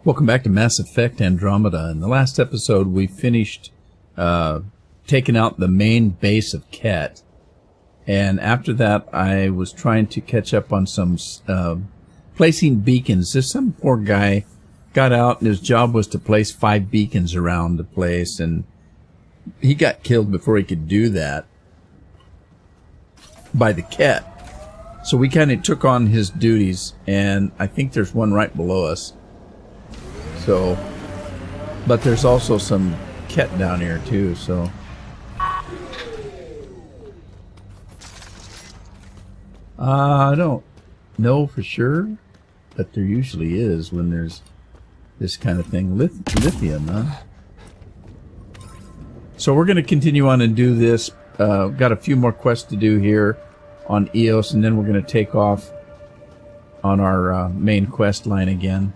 Welcome back to Mass Effect Andromeda. In the last episode, we finished taking out the main base of Ket. And after that, I was trying to catch up on some placing beacons. Some poor guy got out and his job was to place 5 beacons around the place. And he got killed before he could do that by the Ket. So we kind of took on his duties. And I think there's one right below us. So, but there's also some Ket down here too, so. I don't know for sure, but there usually is when there's this kind of thing. Lithium, huh? So we're going to continue on and do this. Got a few more quests to do here on Eos, and then we're going to take off on our main quest line again.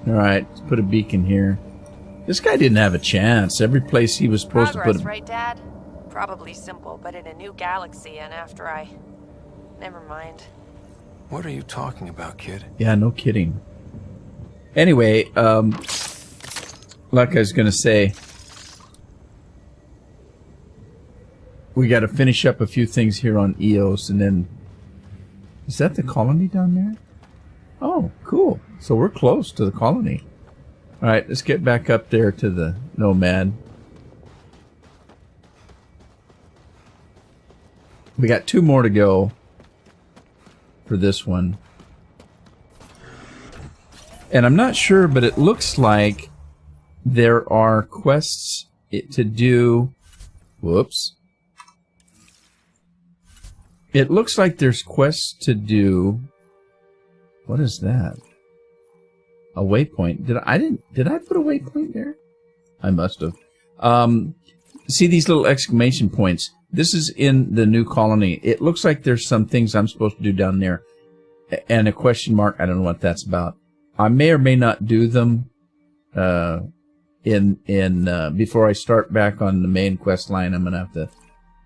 Alright, let's put a beacon here. This guy didn't have a chance. Every place he was supposed to put a... right, Dad? Probably simple, but in a new galaxy, and after I... Never mind. What are you talking about, kid? Yeah, no kidding. Anyway, like I was going to say, we got to finish up a few things here on Eos, and then... Is that the colony down there? Oh, cool. So we're close to the colony. Alright, let's get back up there to the Nomad. We got 2 more to go for this one. And I'm not sure, but it looks like there are quests to do... Whoops. It looks like there's quests to do... What is that? A waypoint. Did I put a waypoint there? I must have. See these little exclamation points? This is in the new colony. It looks like there's some things I'm supposed to do down there. And a question mark. I don't know what that's about. I may or may not do them before I start back on the main quest line. I'm going to have to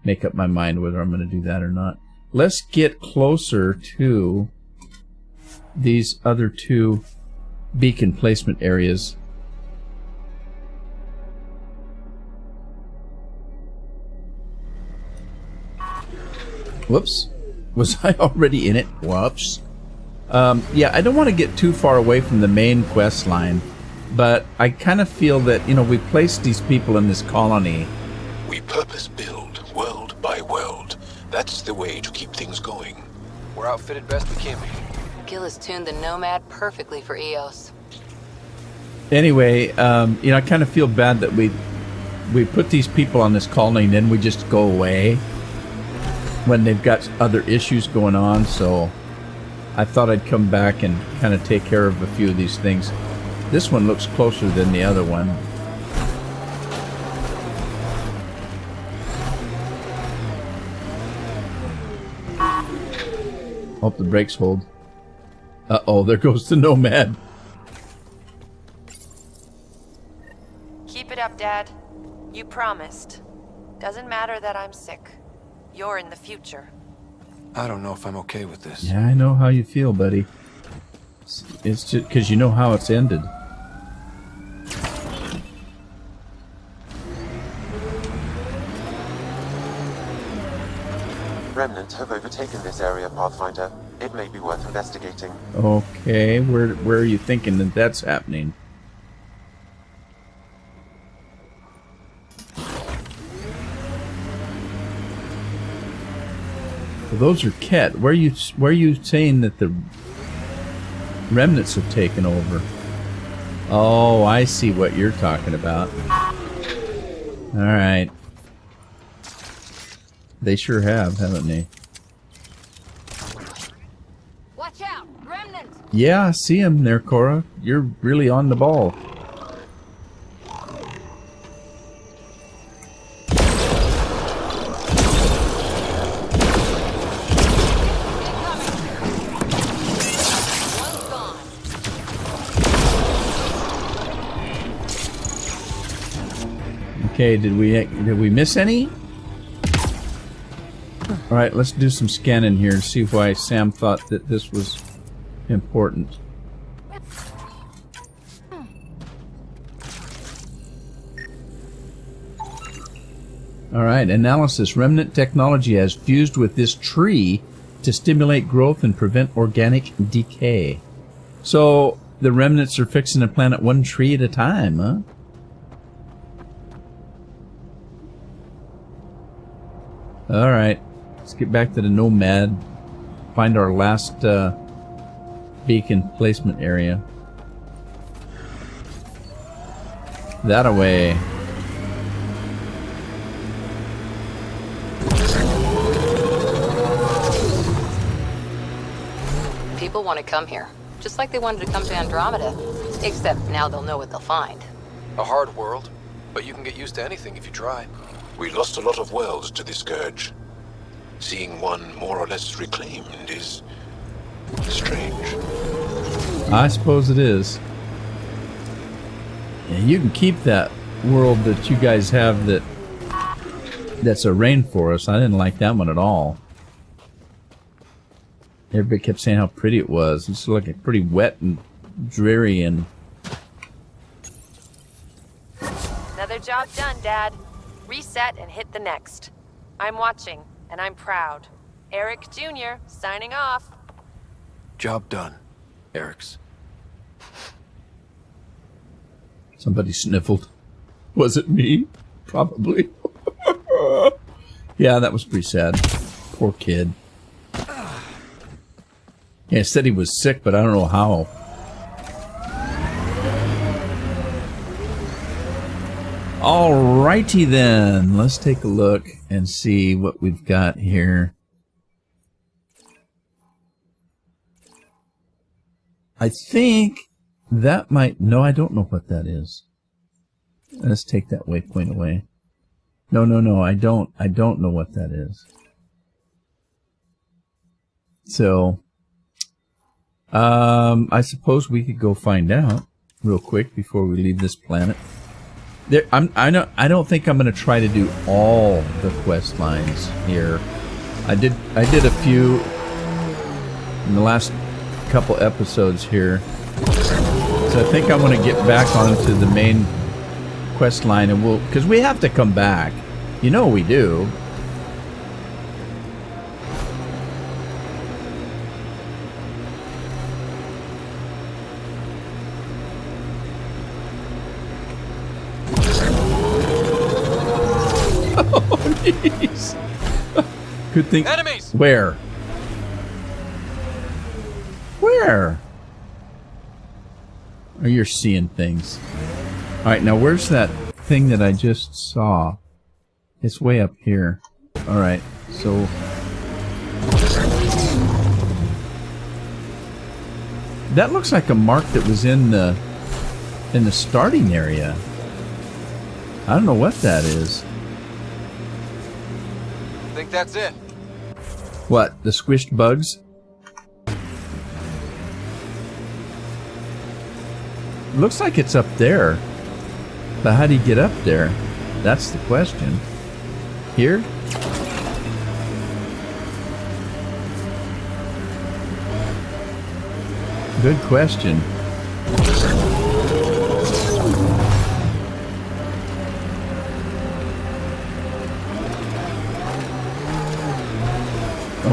make up my mind whether I'm going to do that or not. Let's get closer to these other 2 beacon placement areas. Whoops. Was I already in it? Whoops. Yeah, I don't want to get too far away from the main quest line, but I kind of feel that, you know, we placed these people in this colony. We purpose build, world by world. That's the way to keep things going. We're outfitted best we can be. Gil has tuned the Nomad perfectly for Eos. Anyway, you know, I kind of feel bad that we put these people on this colony and then we just go away when they've got other issues going on. So I thought I'd come back and kind of take care of a few of these things. This one looks closer than the other one. Hope the brakes hold. Uh-oh, there goes the Nomad. Keep it up, Dad. You promised. Doesn't matter that I'm sick. You're in the future. I don't know if I'm okay with this. Yeah, I know how you feel, buddy. It's just because you know how it's ended. Remnants have overtaken this area, Pathfinder. It may be worth investigating. Okay, where are you thinking that that's happening? Well, those are Ket. Where are you saying that the remnants have taken over? Oh, I see what you're talking about. All right. They sure have, haven't they? Watch out, remnants! Yeah, I see him there, Cora. You're really on the ball. Okay, did we miss any? All right, let's do some scanning here and see why Sam thought that this was important. Alright, analysis. Remnant technology has fused with this tree to stimulate growth and prevent organic decay. So, the remnants are fixing to plant one tree at a time, huh? Alright, let's get back to the Nomad. Find our last beacon placement area. That-a-way. People want to come here, just like they wanted to come to Andromeda. Except now they'll know what they'll find. A hard world, but you can get used to anything if you try. We lost a lot of worlds to the Scourge. Seeing one more or less reclaimed is strange. I suppose it is. Yeah, you can keep that world that you guys have that's a rainforest. I didn't like that one at all. Everybody kept saying how pretty it was. It's looking pretty wet and dreary and... Another job done, Dad. Reset and hit the next. I'm watching, and I'm proud. Eric Jr. signing off. Job done, Eric's. Somebody sniffled. Was it me? Probably. Yeah, that was pretty sad. Poor kid. Yeah, he said he was sick, but I don't know how. Alrighty then. Let's take a look and see what we've got here. I think that might... No, I don't know what that is. Let's take that waypoint away. No, I don't know what that is. So, I suppose we could go find out real quick before we leave this planet. I don't think I'm going to try to do all the quest lines here. I did a few in the last couple episodes here. So I think I want to get back onto the main quest line, and because we have to come back. You know we do. Oh, jeez. Good thing. Enemies! Where? Where? Oh, you're seeing things. Alright, now where's that thing that I just saw? It's way up here. Alright, so... That looks like a mark that was in the starting area. I don't know what that is. Think that's it. What? The squished bugs? Looks like it's up there. But how do you get up there? That's the question. Here? Good question.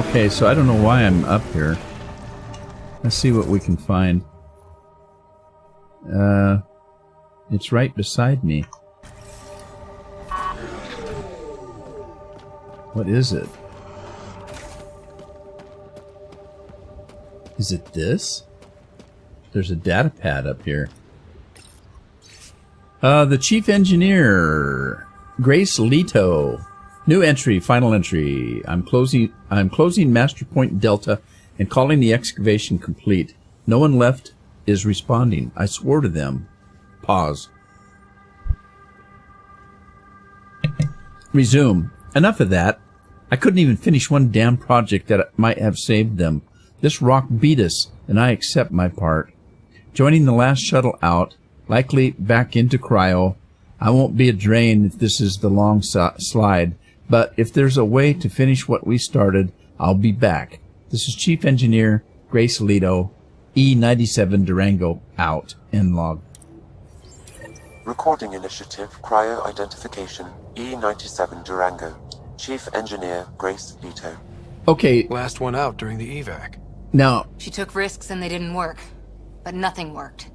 Okay, so I don't know why I'm up here. Let's see what we can find. It's right beside me. What is it? Is it this? There's a data pad up here. The chief engineer, Grace Leto. New entry, final entry. I'm closing Master Point Delta and calling the excavation complete. No one left is responding. I swore to them. Pause. Resume. Enough of that. I couldn't even finish one damn project that might have saved them. This rock beat us, and I accept my part. Joining the last shuttle out, likely back into cryo. I won't be a drain if this is the long slide, but if there's a way to finish what we started, I'll be back. This is Chief Engineer Grace Leto, E97 Durango, out. End log. Recording Initiative Cryo Identification E97 Durango. Chief Engineer Grace Leto. Okay, Last one out during the evac. now, She took risks and they didn't work. But nothing worked.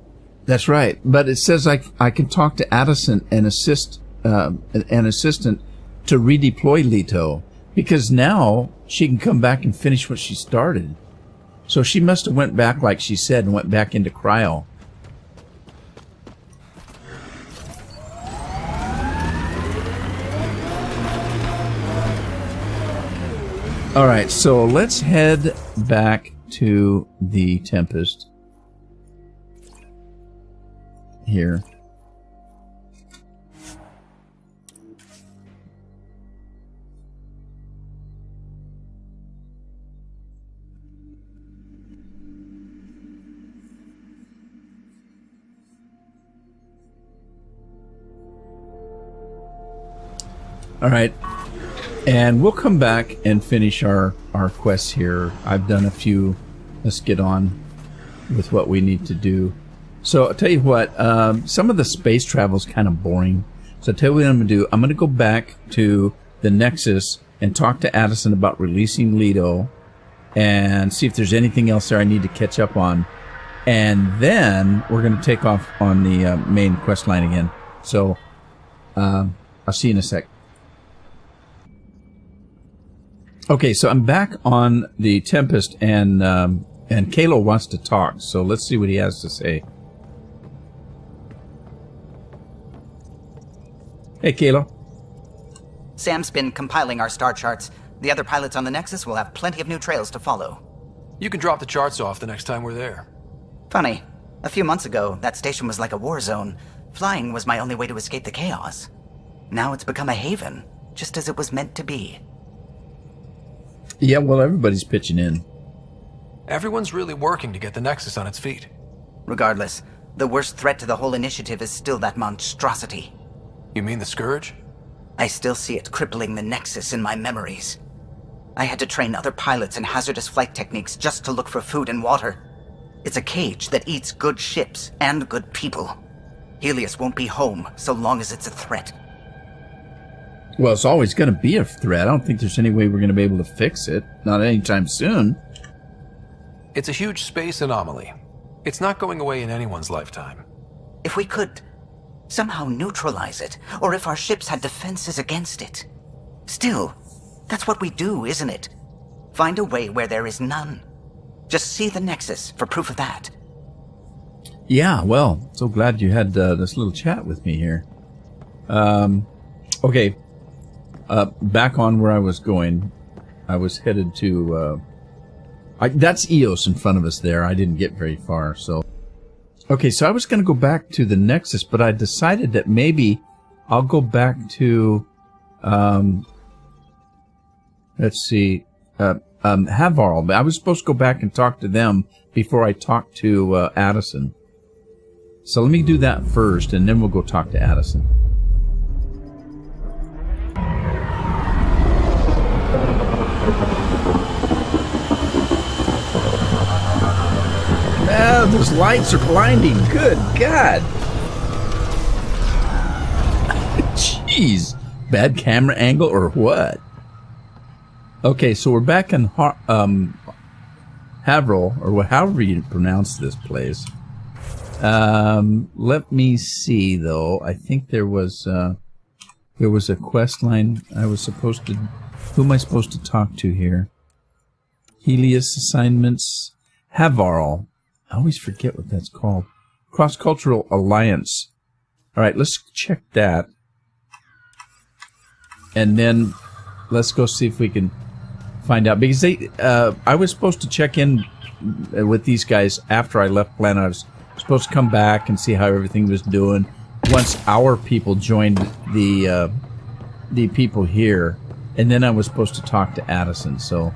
that's right. But it says I can talk to Addison and assist an assistant to redeploy Leto, because now she can come back and finish what she started. So she must have went back, like she said, and went back into cryo. All right, so let's head back to the Tempest here. All right. And we'll come back and finish our quests here. I've done a few. Let's get on with what we need to do. So I'll tell you what, some of the space travel is kind of boring. So I'll tell you what I'm going to do. I'm going to go back to the Nexus and talk to Addison about releasing Leto and see if there's anything else there I need to catch up on. And then we're going to take off on the main quest line again. So I'll see you in a sec. Okay, so I'm back on the Tempest, and Kalo wants to talk, so let's see what he has to say. Hey, Kalo. Sam's been compiling our star charts. The other pilots on the Nexus will have plenty of new trails to follow. You can drop the charts off the next time we're there. Funny, a few months ago, that station was like a war zone. Flying was my only way to escape the chaos. Now it's become a haven, just as it was meant to be. Yeah, well, everybody's pitching in. Everyone's really working to get the Nexus on its feet. Regardless, the worst threat to the whole initiative is still that monstrosity. You mean the Scourge? I still see it crippling the Nexus in my memories. I had to train other pilots in hazardous flight techniques just to look for food and water. It's a cage that eats good ships and good people. Helios won't be home so long as it's a threat. Well, it's always going to be a threat. I don't think there's any way we're going to be able to fix it. Not anytime soon. It's a huge space anomaly. It's not going away in anyone's lifetime. If we could somehow neutralize it, or if our ships had defenses against it. Still, that's what we do, isn't it? Find a way where there is none. Just see the Nexus for proof of that. Yeah, well, so glad you had this little chat with me here. Okay. Back on where I was going, I was headed to, that's Eos in front of us there. I didn't get very far, so. Okay, so I was going to go back to the Nexus, but I decided that maybe I'll go back to, let's see, Havarl. I was supposed to go back and talk to them before I talked to Addison. So let me do that first, and then we'll go talk to Addison. Oh, those lights are blinding. Good God. Jeez. Bad camera angle or what? Okay, so we're back in Haverhill, or however you pronounce this place. Let me see, though. I think there was a quest line I was supposed to... Who am I supposed to talk to here? Helios assignments. Havarl. I always forget what that's called. Cross-Cultural Alliance. All right, let's check that. And then let's go see if we can find out. Because I was supposed to check in with these guys after I left planet. I was supposed to come back and see how everything was doing. Once our people joined the people here. And then I was supposed to talk to Addison, so...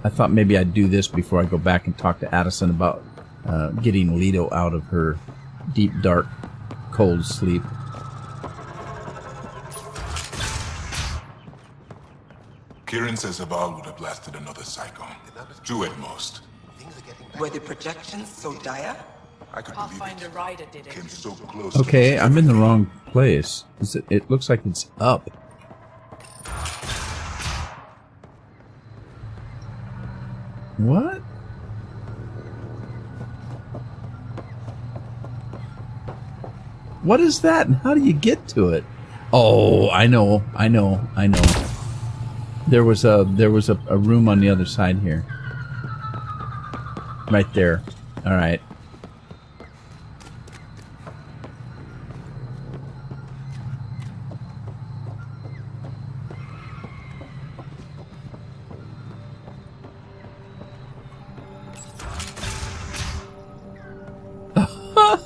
I thought maybe I'd do this before I go back and talk to Addison about getting Leto out of her deep, dark, cold sleep. Kieran says Voeld would have blasted another cyclone. Two at most. Were the projections so dire? I could Pathfinder Ryder did it. came so close. Okay, I'm in the wrong place. It looks like it's up. What? What is that, and how do you get to it? Oh, I know. There was a room on the other side here. Right there. All right.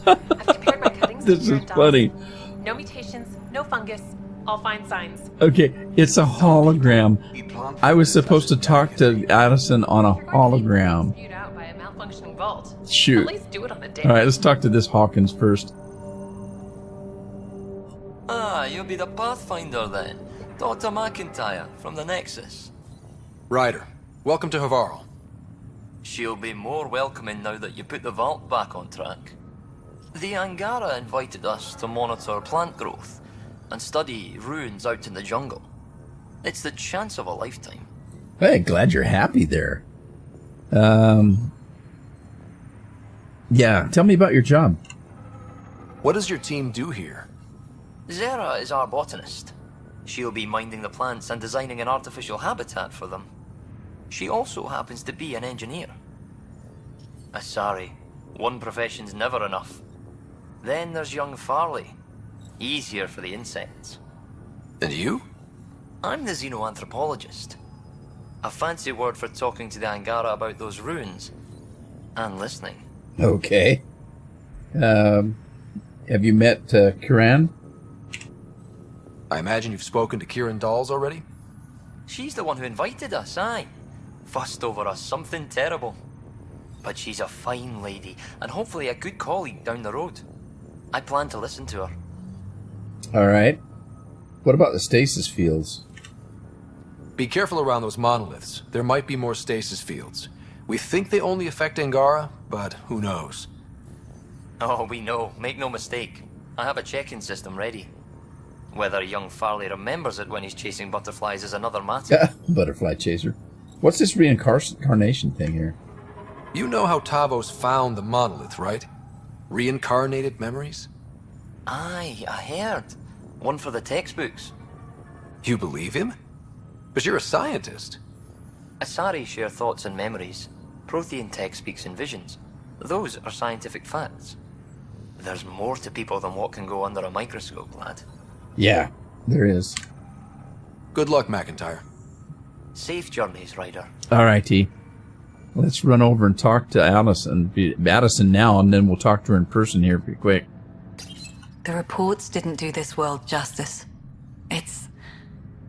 I've compared my cuttings This to is funny. No mutations, no fungus. All fine signs. Okay, it's a hologram. I was supposed to talk to Addison on a hologram. Spewed out by a malfunctioning vault. Shoot. At least do it on a day. All right, let's talk to this Hawkins first. Ah, you'll be the Pathfinder then. Dr. McIntyre from the Nexus. Ryder, welcome to Havarl. She'll be more welcoming now that you put the vault back on track. The Angara invited us to monitor plant growth and study ruins out in the jungle. It's the chance of a lifetime. Hey, glad you're happy there. Yeah, tell me about your job. What does your team do here? Zera is our botanist. She'll be minding the plants and designing an artificial habitat for them. She also happens to be an engineer. Sorry, one profession's never enough. Then there's young Farley. He's here for the insects. And you? I'm the xenoanthropologist. A fancy word for talking to the Angara about those ruins. And listening. Okay. Have you met Kiran? I imagine you've spoken to Kieran Dawes already? She's the one who invited us, aye. Fussed over us something terrible. But she's a fine lady, and hopefully a good colleague down the road. I plan to listen to her. All right. What about the stasis fields? Be careful around those monoliths. There might be more stasis fields. We think they only affect Angara, but who knows? Oh, we know. Make no mistake. I have a check-in system ready. Whether young Farley remembers it when he's chasing butterflies is another matter. Butterfly chaser. What's this reincarnation thing here? You know how Tavos found the monolith, right? Reincarnated memories? Aye, I heard. One for the textbooks. You believe him? But you're a scientist. Asari share thoughts and memories. Prothean tech speaks in visions. Those are scientific facts. There's more to people than what can go under a microscope, lad. Yeah, there is. Good luck, McIntyre. Safe journeys, Ryder. All righty. Let's run over and talk to Addison now, and then we'll talk to her in person here pretty quick. The reports didn't do this world justice. It's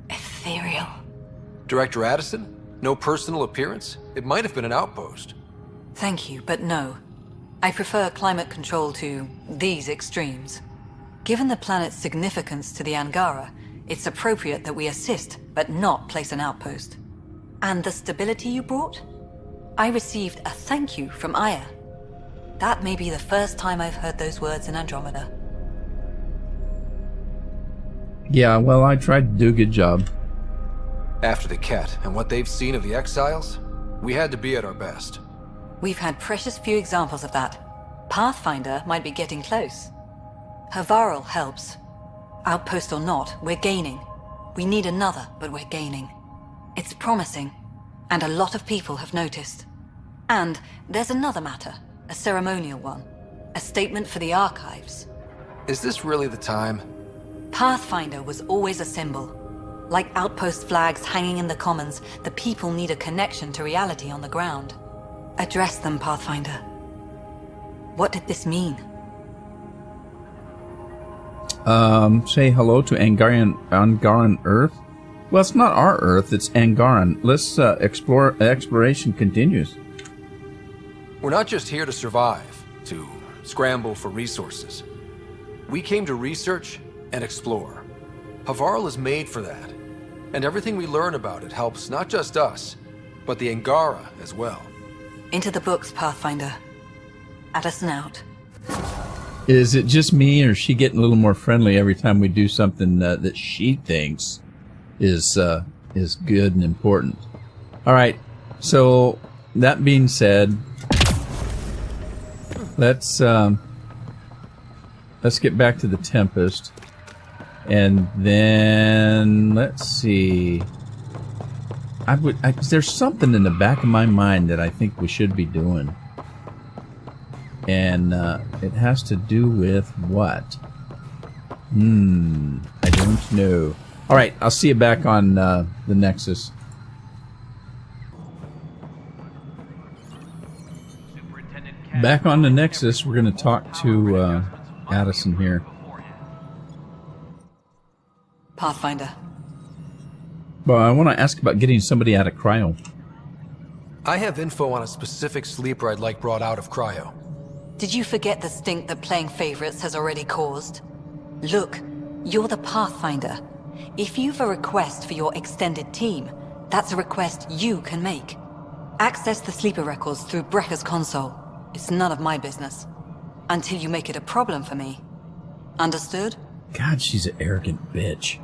ethereal. Director Addison? No personal appearance? It might have been an outpost. Thank you, but no. I prefer climate control to these extremes. Given the planet's significance to the Angara, it's appropriate that we assist, but not place an outpost. And the stability you brought? I received a thank you from Aya. That may be the first time I've heard those words in Andromeda. Yeah, well, I tried to do a good job. After the Ket and what they've seen of the exiles, we had to be at our best. We've had precious few examples of that. Pathfinder might be getting close. Havarl helps. Outpost or not, we're gaining. We need another, but we're gaining. It's promising, and a lot of people have noticed. And there's another matter, a ceremonial one. A statement for the archives. Is this really the time? Pathfinder was always a symbol. Like outpost flags hanging in the commons, the people need a connection to reality on the ground. Address them, Pathfinder. What did this mean? Say hello to Angaran Earth? Well, it's not our Earth, it's Angaran. Let's exploration continues. We're not just here to survive, to scramble for resources. We came to research and explore. Havarl is made for that. And everything we learn about it helps not just us, but the Angara as well. Into the books, Pathfinder. Addison out. Is it just me, or is she getting a little more friendly every time we do something that she thinks is good and important? All right. So that being said, let's get back to the Tempest, and then let's see. There's something in the back of my mind that I think we should be doing. And it has to do with what? I don't know. All right, I'll see you back on the Nexus. Back on the Nexus, we're going to talk to Addison here. Pathfinder. Well, I want to ask about getting somebody out of cryo. I have info on a specific sleeper I'd like brought out of cryo. Did you forget the stink that playing favorites has already caused? Look, you're the Pathfinder. If you've a request for your extended team, that's a request you can make. Access the sleeper records through Brekker's console. It's none of my business. Until you make it a problem for me. Understood? God, she's an arrogant bitch.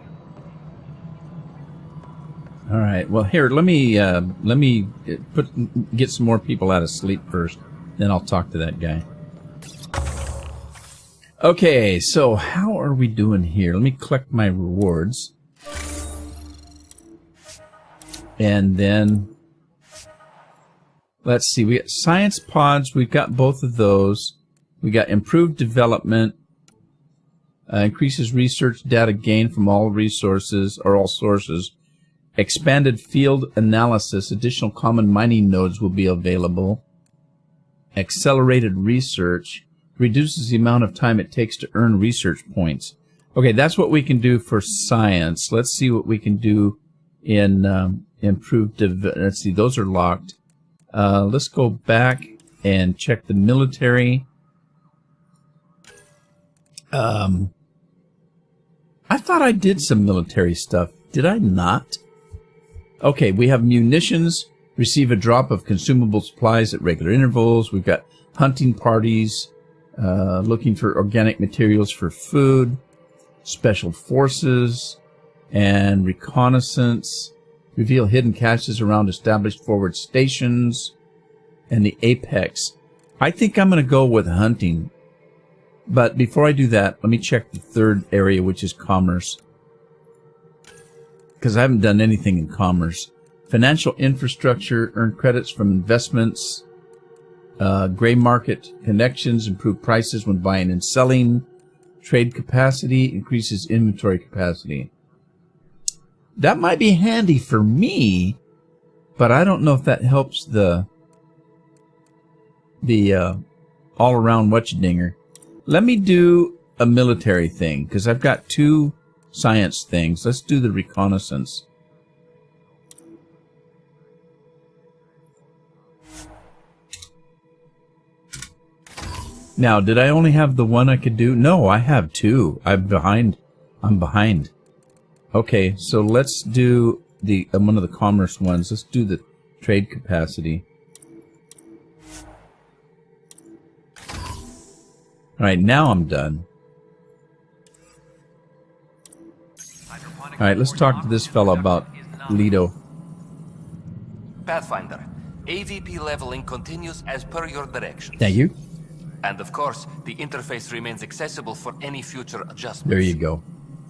All right. Well, here, let me get some more people out of sleep first. Then I'll talk to that guy. Okay, so how are we doing here? Let me collect my rewards. And then let's see. We got science pods. We've got both of those. We got improved development. Increases research data gained from all resources or all sources. Expanded field analysis. Additional common mining nodes will be available. Accelerated research. Reduces the amount of time it takes to earn research points. Okay, that's what we can do for science. Let's see what we can do in improved. Let's see, those are locked. Let's go back and check the military. I thought I did some military stuff. Did I not? Okay, we have munitions. Receive a drop of consumable supplies at regular intervals. We've got hunting parties. Looking for organic materials for food, special forces, and reconnaissance. Reveal hidden caches around established forward stations, and the apex. I think I'm going to go with hunting. But before I do that, let me check the third area, which is commerce. Because I haven't done anything in commerce. Financial infrastructure, earn credits from investments. Gray market connections, improve prices when buying and selling. Trade capacity, increases inventory capacity. That might be handy for me, but I don't know if that helps the all-around whatchadinger. Let me do a military thing, because I've got two science things. Let's do the reconnaissance. Now, did I only have the one I could do? No, I have two. I'm behind. Okay, so let's do the one of the commerce ones. Let's do the trade capacity. All right, now I'm done. All right, let's talk to this fella about Lido. Pathfinder, AVP leveling continues as per your directions. Thank you. And of course, the interface remains accessible for any future adjustments. There you go.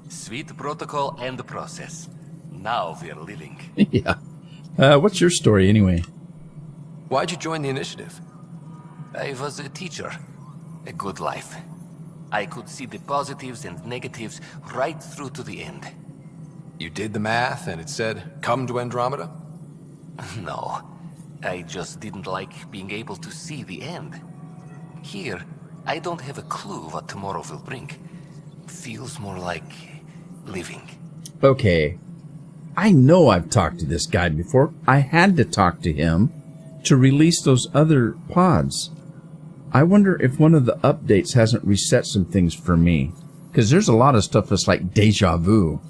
Sweet protocol and process. Now we're living. Yeah. What's your story anyway? Why'd you join the initiative? I was a teacher. A good life. I could see the positives and negatives right through to the end. You did the math and it said, come to Andromeda? No. I just didn't like being able to see the end. Here, I don't have a clue what tomorrow will bring. Feels more like living. Okay. I know I've talked to this guy before. I had to talk to him to release those other pods. I wonder if one of the updates hasn't reset some things for me. Because there's a lot of stuff that's like deja vu.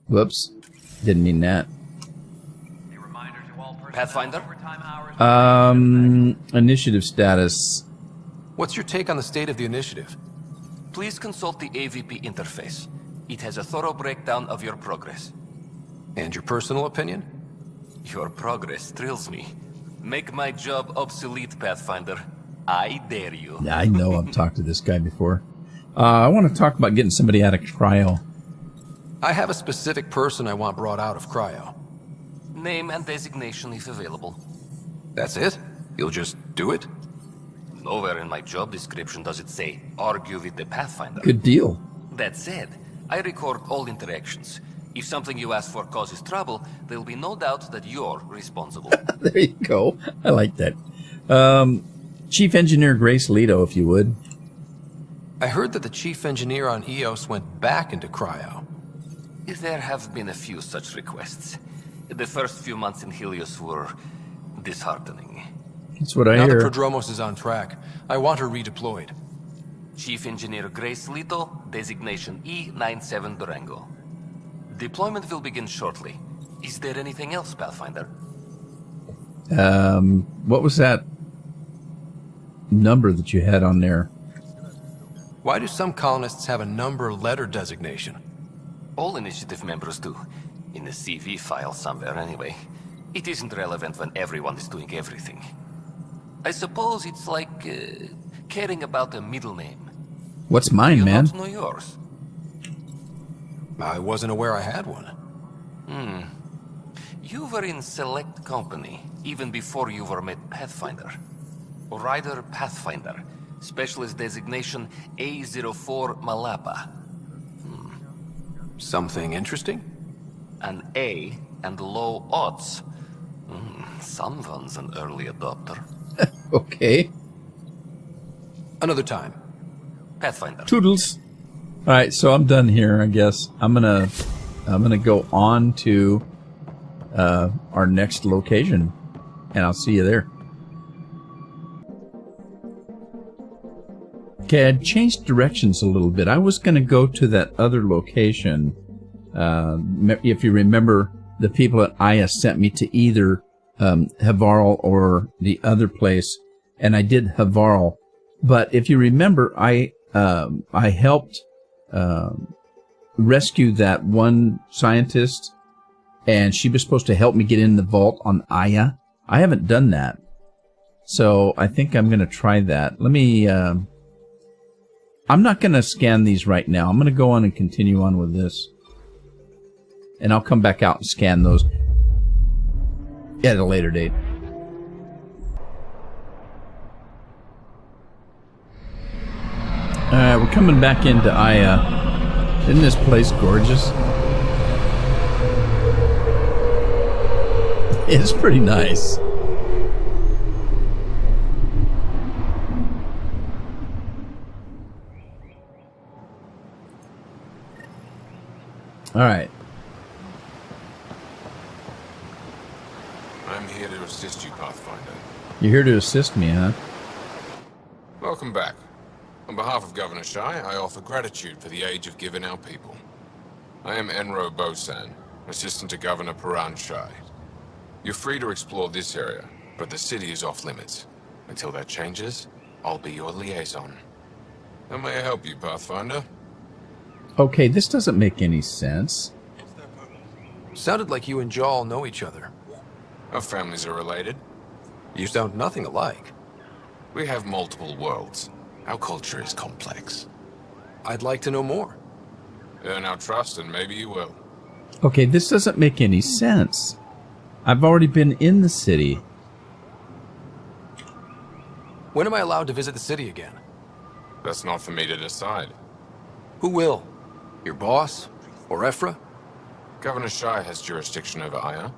Whoops. Didn't mean that. Pathfinder, Initiative status. What's your take on the state of the initiative? Please consult the AVP interface. It has a thorough breakdown of your progress. And your personal opinion? Your progress thrills me. Make my job obsolete, Pathfinder. I dare you. I know I've talked to this guy before. I want to talk about getting somebody out of cryo. I have a specific person I want brought out of cryo. Name and designation if available. That's it? You'll just do it? Nowhere in my job description does it say, argue with the Pathfinder. Good deal. That said, I record all interactions. If something you ask for causes trouble, there'll be no doubt that you're responsible. There you go. I like that. Chief Engineer Grace Leto, if you would. I heard that the chief engineer on EOS went back into cryo. There have been a few such requests. The first few months in Helios were disheartening. That's what I hear. hear. Now that Prodromos is on track, I want her redeployed. Chief Engineer Grace Leto, designation E97 Durango. Deployment will begin shortly. Is there anything else, Pathfinder? What was that number that you had on there? Why do some colonists have a number letter designation? All initiative members do. In the CV file somewhere, anyway. It isn't relevant when everyone is doing everything. I suppose it's like caring about a middle name. What's mine, you man? Not know yours? I wasn't aware I had one. You were in select company, even before you were made Pathfinder. Rider Pathfinder. Specialist designation A04 Malapa. Something interesting? An A and low odds. Someone's an early adopter. Okay. Another time. Pathfinder. Toodles. All right, so I'm done here, I guess. I'm gonna go on to our next location, and I'll see you there. Okay, I changed directions a little bit. I was gonna go to that other location. If you remember, the people at Aya sent me to either Havarl or the other place, and I did Havarl. But if you remember, I helped rescue that one scientist, and she was supposed to help me get in the vault on Aya. I haven't done that, so I think I'm going to try that. Let me... I'm not going to scan these right now. I'm going to go on and continue on with this. And I'll come back out and scan those at a later date. Alright, we're coming back into Aya. Isn't this place gorgeous? It's pretty nice. Alright. I'm here to assist you, Pathfinder. You're here to assist me, huh? Welcome back. On behalf of Governor Shai, I offer gratitude for the aid you've given our people. I am Enro Bosan, assistant to Governor Paran Shai. You're free to explore this area, but the city is off limits. Until that changes, I'll be your liaison. How may I help you, Pathfinder? Okay, this doesn't make any sense. Sounded like you and Jal know each other. Our families are related. You sound nothing alike. We have multiple worlds. Our culture is complex. I'd like to know more. Earn our trust and maybe you will. Okay, this doesn't make any sense. I've already been in the city. When am I allowed to visit the city again? That's not for me to decide. Who will? Your boss? Or Ephra? Governor Shai has jurisdiction over Aya.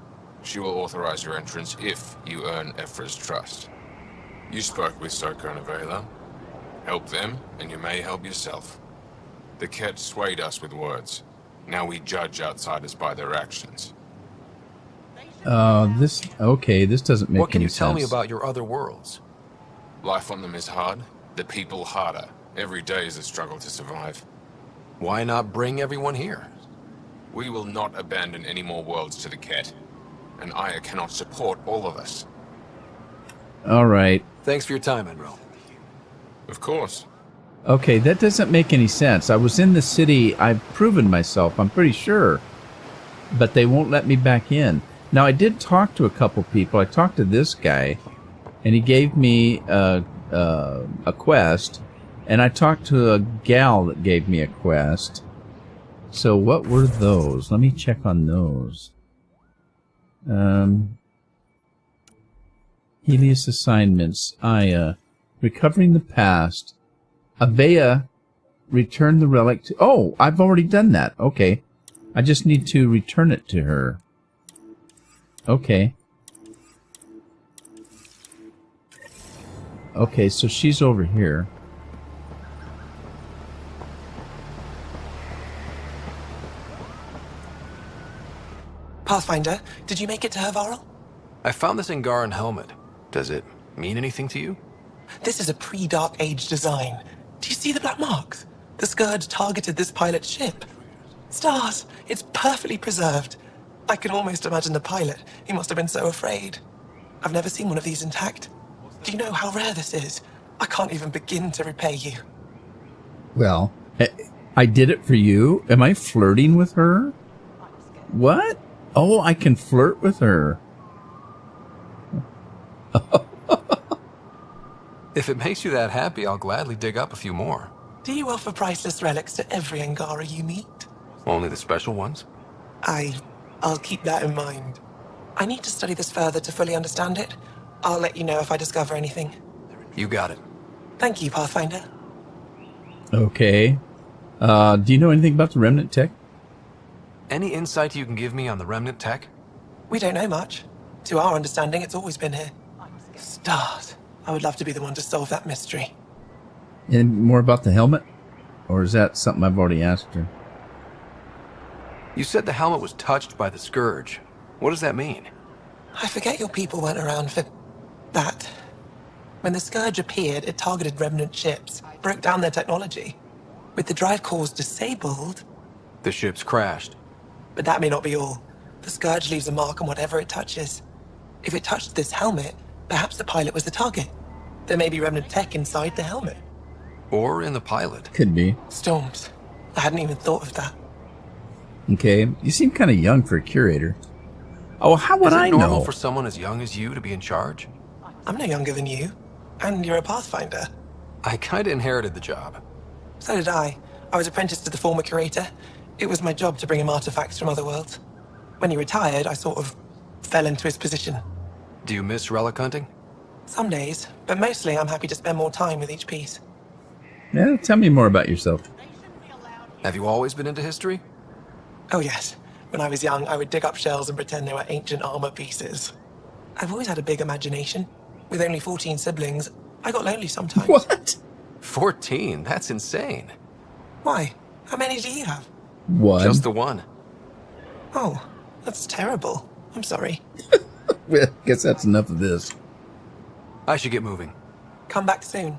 She will authorize your entrance if you earn Ephra's trust. You spoke with Soko and Avela. Help them, and you may help yourself. The Ket swayed us with words. Now we judge outsiders by their actions. This doesn't make any sense. What can you tell me about your other worlds? Life on them is hard, the people harder. Every day is a struggle to survive. Why not bring everyone here? We will not abandon any more worlds to the Ket, and Aya cannot support all of us. All right. Thanks for your time, Enro. Of course. Okay, that doesn't make any sense. I was in the city. I've proven myself, I'm pretty sure. But they won't let me back in. Now, I did talk to a couple people. I talked to this guy, and he gave me a quest. And I talked to a gal that gave me a quest. So what were those? Let me check on those. Helios assignments. Aya. Recovering the past. Avea. Return the relic to... Oh, I've already done that. Okay. I just need to return it to her. Okay. Okay, so she's over here. Pathfinder, did you make it to Hervarl? I found this Angaran helmet. Does it mean anything to you? This is a pre-Dark Age design. Do you see the black marks? The Scourge targeted this pilot's ship. Stars, it's perfectly preserved. I can almost imagine the pilot. He must have been so afraid. I've never seen one of these intact. Do you know how rare this is? I can't even begin to repay you. Well, I did it for you. Am I flirting with her? What? Oh, I can flirt with her. If it makes you that happy, I'll gladly dig up a few more. Do you offer priceless relics to every Angara you meet? Only the special ones? I'll keep that in mind. I need to study this further to fully understand it. I'll let you know if I discover anything. You got it. Thank you, Pathfinder. Okay. Do you know anything about the remnant tech? Any insight you can give me on the remnant tech? We don't know much. To our understanding, it's always been here. Stars. I would love to be the one to solve that mystery. Any more about the helmet? Or is that something I've already asked her? You said the helmet was touched by the Scourge. What does that mean? I forget your people weren't around for that. When the Scourge appeared, it targeted remnant ships, broke down their technology. With the drive cores disabled... The ships crashed. But that may not be all. The Scourge leaves a mark on whatever it touches. If it touched this helmet, perhaps the pilot was the target. There may be remnant tech inside the helmet. Or in the pilot. Could be. Storms. I hadn't even thought of that. Okay. You seem kind of young for a curator. Oh, how would I know? Is it normal for someone as young as you to be in charge? I'm no younger than you. And you're a Pathfinder. I kinda inherited the job. So did I. I was apprenticed to the former curator. It was my job to bring him artifacts from other worlds. When he retired, I sort of fell into his position. Do you miss relic hunting? Some days, but mostly I'm happy to spend more time with each piece. Yeah, tell me more about yourself. Have you always been into history? Oh yes. When I was young, I would dig up shells and pretend they were ancient armor pieces. I've always had a big imagination. With only 14 siblings, I got lonely sometimes. What? 14? That's insane. Why? How many do you have? One. Just the one. Oh, that's terrible. I'm sorry. Well, guess that's enough of this. I should get moving. Come back soon.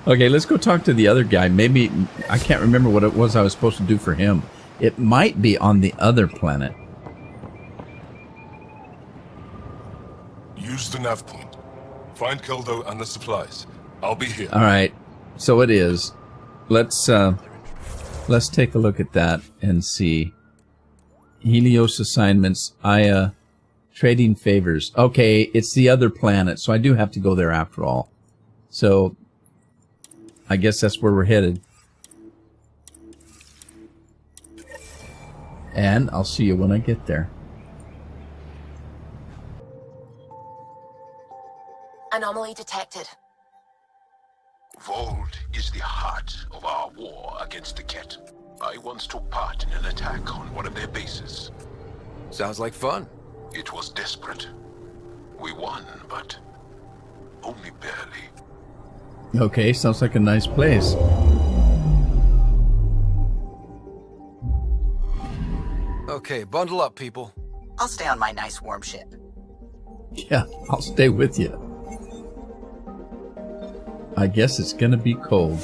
Okay, let's go talk to the other guy. Maybe, I can't remember what it was I was supposed to do for him. It might be on the other planet. Use the nav point. Find Keldo and the supplies. I'll be here. All right, so it is. Let's take a look at that and see. Helios assignments. Aya. Trading favors. Okay, it's the other planet, so I do have to go there after all. So, I guess that's where we're headed. And I'll see you when I get there. Anomaly detected. Voeld is the heart of our war against the Ket. I once took part in an attack on one of their bases. Sounds like fun. It was desperate. We won, but only barely. Okay, sounds like a nice place. Okay, bundle up, people. I'll stay on my nice warm ship. Yeah, I'll stay with you. I guess it's gonna be cold.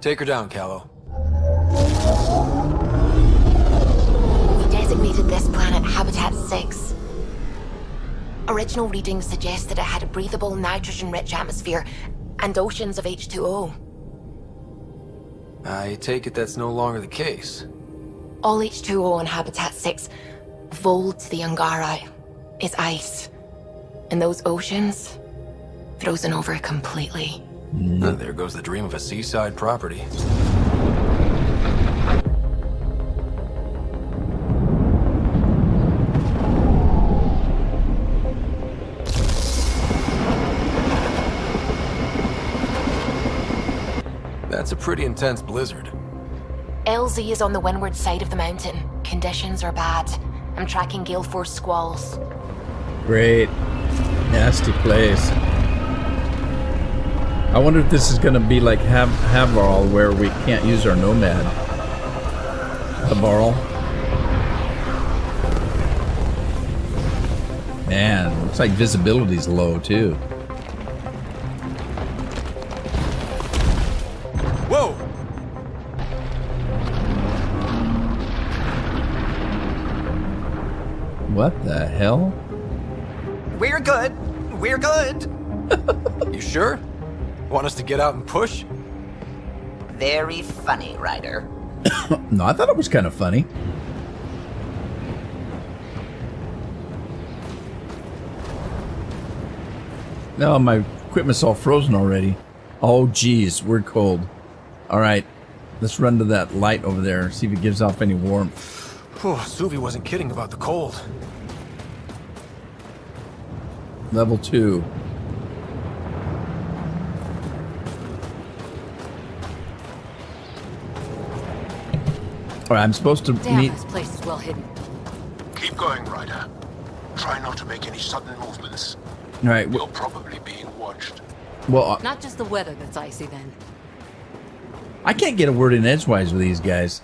Take her down, Callow. We designated this planet Habitat 6. Original readings suggest that it had a breathable, nitrogen-rich atmosphere and oceans of H2O. I take it that's no longer the case. All H2O on Habitat 6, Voeld to the Angara, is ice. And those oceans, frozen over completely. There goes the dream of a seaside property. That's a pretty intense blizzard. LZ is on the windward side of the mountain. Conditions are bad. I'm tracking gale force squalls. Great. Nasty place. I wonder if this is going to be like Havarl, where we can't use our Nomad. Havarl. Man, looks like visibility's low, too. Whoa! What the hell? We're good. We're good. You sure? Want us to get out and push? Very funny, Ryder. No, I thought it was kind of funny. No, my equipment's all frozen already. Oh, geez, we're cold. All right, let's run to that light over there, see if it gives off any warmth. Oh, Suvi wasn't kidding about the cold. Level 2. All right, I'm supposed to Damn, meet... this place is well hidden. Keep going, Ryder. Try not to make any sudden movements. All right, You're probably being watched. well, Not just the weather that's icy then. I can't get a word in edgewise with these guys.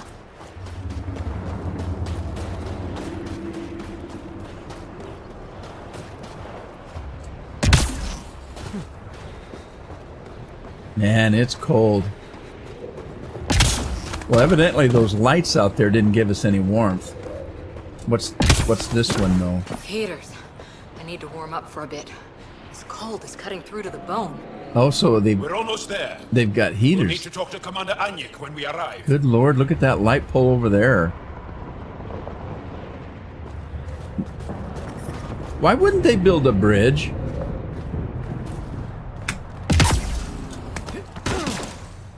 Man, it's cold. Well, evidently those lights out there didn't give us any warmth. What's this one, though? Heaters. I need to warm up for a bit. This cold is cutting through to the bone. Oh, so We're almost there. they've got We'll need heaters. to talk to Commander Anyik when we arrive. Good Lord, look at that light pole over there. Why wouldn't they build a bridge?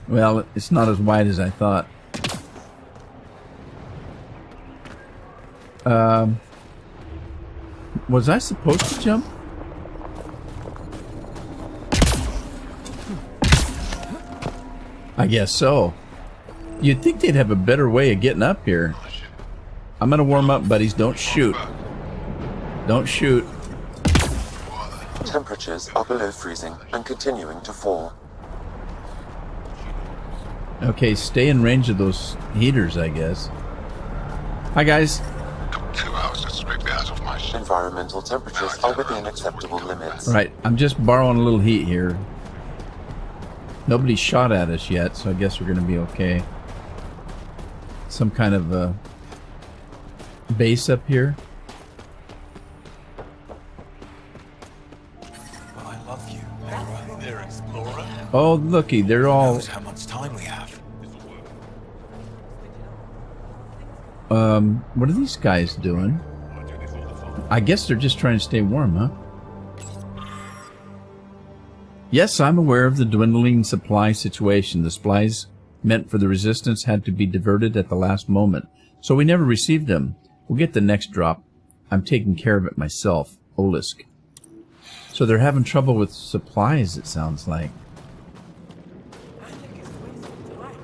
Well, it's not as wide as I thought. Was I supposed to jump? I guess so. You'd think they'd have a better way of getting up here. I'm gonna warm up, buddies. Don't shoot. Don't shoot. Temperatures are below freezing and continuing to fall. Okay, stay in range of those heaters, I guess. Hi, guys. 2 hours to scrape me out of my ship. Environmental temperatures are within acceptable limits. Right, I'm just borrowing a little heat here. Nobody's shot at us yet, so I guess we're gonna be okay. Some kind of base up here. Well, I love you, Hera. There, Explorer. Oh, looky, they're all... Knows how much time we have. What are these guys doing? I guess they're just trying to stay warm, huh? Yes, I'm aware of the dwindling supply situation. The supplies meant for the Resistance had to be diverted at the last moment, so we never received them. We'll get the next drop. I'm taking care of it myself. Olisk. So they're having trouble with supplies, it sounds like. I think it's wasting time.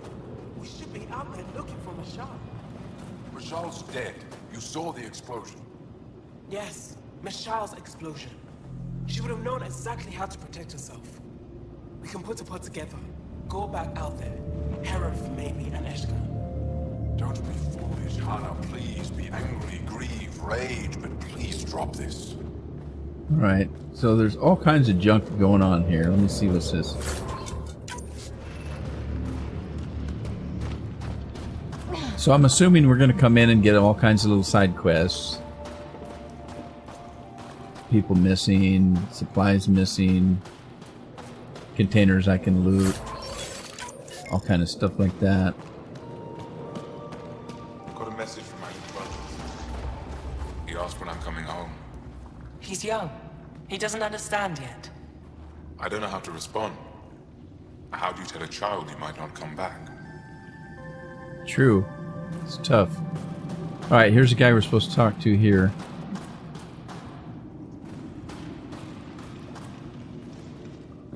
We should be out there looking for Michelle. Rashal's dead. You saw the explosion. Yes, Michelle's explosion. She would have known exactly how to protect herself. We can put a pod together. Go back out there. Hera for maybe and Eshka. Don't be foolish, Hana. Please be angry, grieve, rage, but please drop this. Alright, so there's all kinds of junk going on here. Let me see what's this. So I'm assuming we're going to come in and get all kinds of little side quests. People missing, supplies missing, containers I can loot, all kind of stuff like that. Got a message from my little brother. He asked when I'm coming home. He's young. He doesn't understand yet. I don't know how to respond. How do you tell a child he might not come back? True. It's tough. Alright, here's a guy we're supposed to talk to here.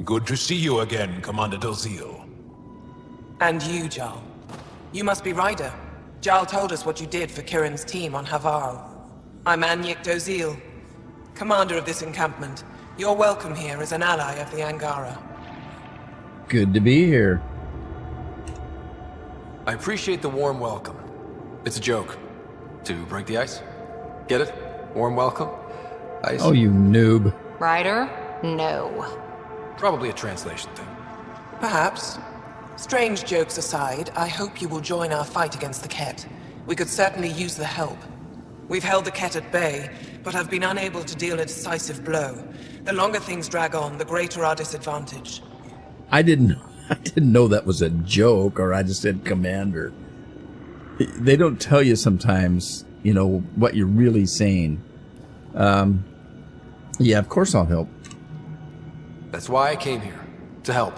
Good to see you again, Commander Dozil. And you, Jarl. You must be Ryder. Jarl told us what you did for Kirin's team on Havarl. I'm Anyek Dozil, commander of this encampment. You're welcome here as an ally of the Angara. Good to be here. I appreciate the warm welcome. It's a joke. To break the ice? Get it? Warm welcome? Ice? Oh, you noob. Ryder? No. Probably a translation thing. Perhaps. Strange jokes aside, I hope you will join our fight against the Ket. We could certainly use the help. We've held the Ket at bay, but have been unable to deal a decisive blow. The longer things drag on, the greater our disadvantage. I didn't know that was a joke, or I just said commander. They don't tell you sometimes, you know, what you're really saying. Yeah, of course I'll help. That's why I came here. To help.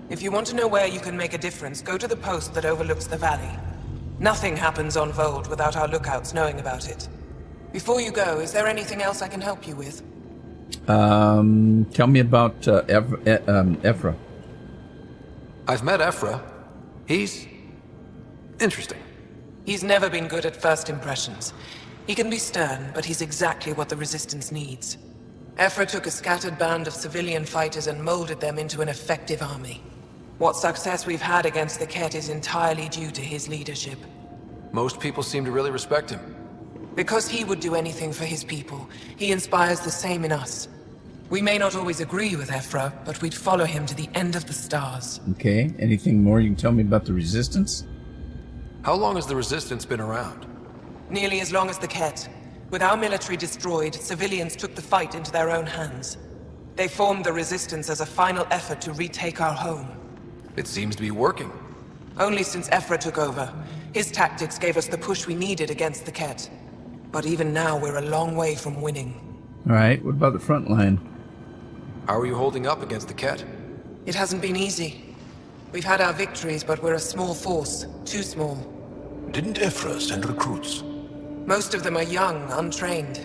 If you want to know where you can make a difference, go to the post that overlooks the valley. Nothing happens on Voeld without our lookouts knowing about it. Before you go, is there anything else I can help you with? Tell me about Ephra. I've met Ephra. He's interesting. He's never been good at first impressions. He can be stern, but he's exactly what the Resistance needs. Ephra took a scattered band of civilian fighters and molded them into an effective army. What success we've had against the Ket is entirely due to his leadership. Most people seem to really respect him. Because he would do anything for his people, he inspires the same in us. We may not always agree with Ephra, but we'd follow him to the end of the stars. Okay, anything more you can tell me about the Resistance? How long has the Resistance been around? Nearly as long as the Ket. With our military destroyed, civilians took the fight into their own hands. They formed the Resistance as a final effort to retake our home. It seems to be working. Only since Ephra took over. His tactics gave us the push we needed against the Ket. But even now, we're a long way from winning. Alright, what about the front line? How are you holding up against the Ket? It hasn't been easy. We've had our victories, but we're a small force. Too small. Didn't Ephra send recruits? Most of them are young, untrained.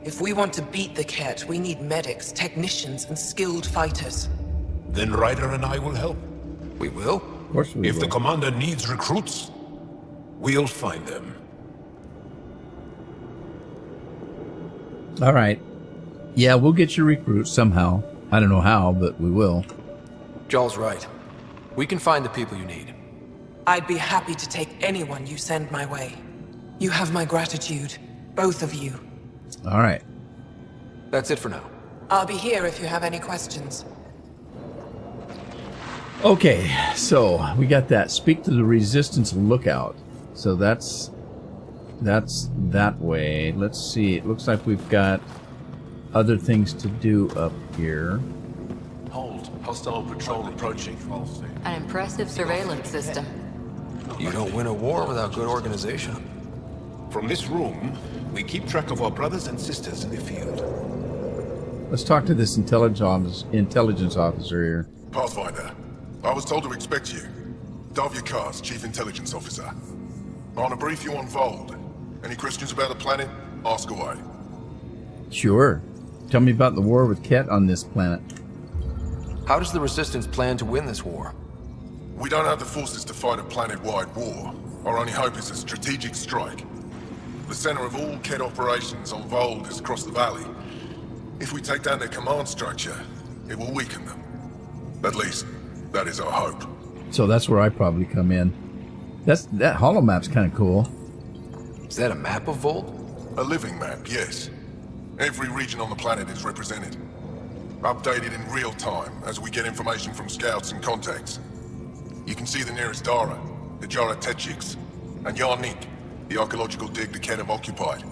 If we want to beat the Ket, we need medics, technicians, and skilled fighters. Then Ryder and I will help. We will? Of course we will. If the commander needs recruits, we'll find them. Alright. Yeah, we'll get your recruits somehow. I don't know how, but we will. Jarl's right. We can find the people you need. I'd be happy to take anyone you send my way. You have my gratitude. Both of you. Alright. That's it for now. I'll be here if you have any questions. Okay, so we got that. Speak to the Resistance lookout. So that's that way. Let's see. It looks like we've got other things to do up here. Hold. Hostile patrol approaching. An impressive surveillance system. You don't win a war without good organization. From this room, we keep track of our brothers and sisters in the field. Let's talk to this intelligence officer here. Pathfinder, I was told to expect you. Davia Kars, Chief Intelligence Officer. I want to brief you on Voeld. Any questions about the planet? Ask away. Sure. Tell me about the war with Ket on this planet. How does the Resistance plan to win this war? We don't have the forces to fight a planet-wide war. Our only hope is a strategic strike. The center of all Ket operations on Voeld is across the valley. If we take down their command structure, it will weaken them. At least, that is our hope. So that's where I probably come in. That holomap's kind of cool. Is that a map of Voeld? A living map, yes. Every region on the planet is represented. Updated in real time as we get information from scouts and contacts. You can see the nearest Dara, the Jara Tetchiks. And Yarnik, the archaeological dig the Ken have occupied.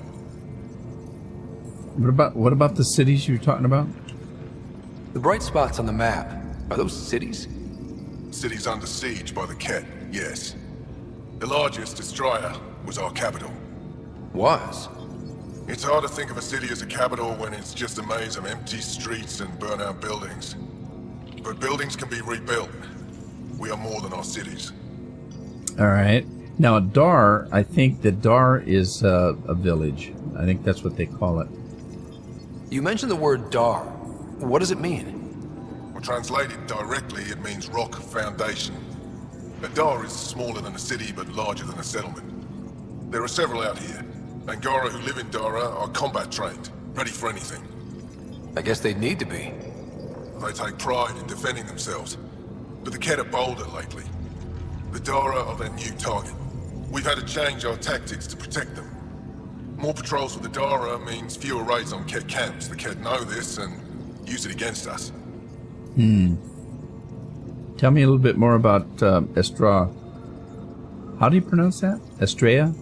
What about the cities you're talking about? The bright spots on the map, are those cities? Cities under siege by the Ket, yes. The largest, Destroyer, was our capital. Was? It's hard to think of a city as a capital when it's just a maze of empty streets and burnt-out buildings. But buildings can be rebuilt. We are more than our cities. All right. Now, Dar, I think that Dar is a village. I think that's what they call it. You mentioned the word Dar. What does it mean? Well, translated directly, it means rock foundation. A Dar is smaller than a city, but larger than a settlement. There are several out here. Angara who live in Dara are combat trained, ready for anything. I guess they'd need to be. They take pride in defending themselves, but the Ket are bolder lately. The Dara are their new target. We've had to change our tactics to protect them. More patrols with the Dara means fewer raids on Ket camps. The Ket know this and use it against us. Tell me a little bit more about Estrella. How do you pronounce that? Estrella?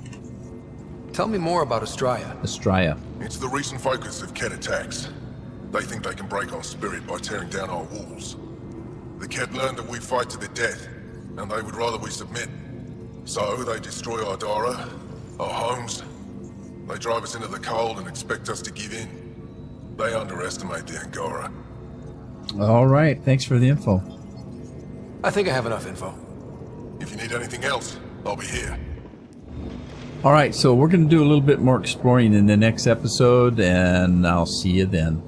Tell me more about Estrella. Estrella. It's the recent focus of Ket attacks. They think they can break our spirit by tearing down our walls. The Ket learned that we fight to the death, and they would rather we submit. So they destroy our Dara, our homes. They drive us into the cold and expect us to give in. They underestimate the Angara. All right. Thanks for the info. I think I have enough info. If you need anything else, I'll be here. All right. So we're going to do a little bit more exploring in the next episode, and I'll see you then.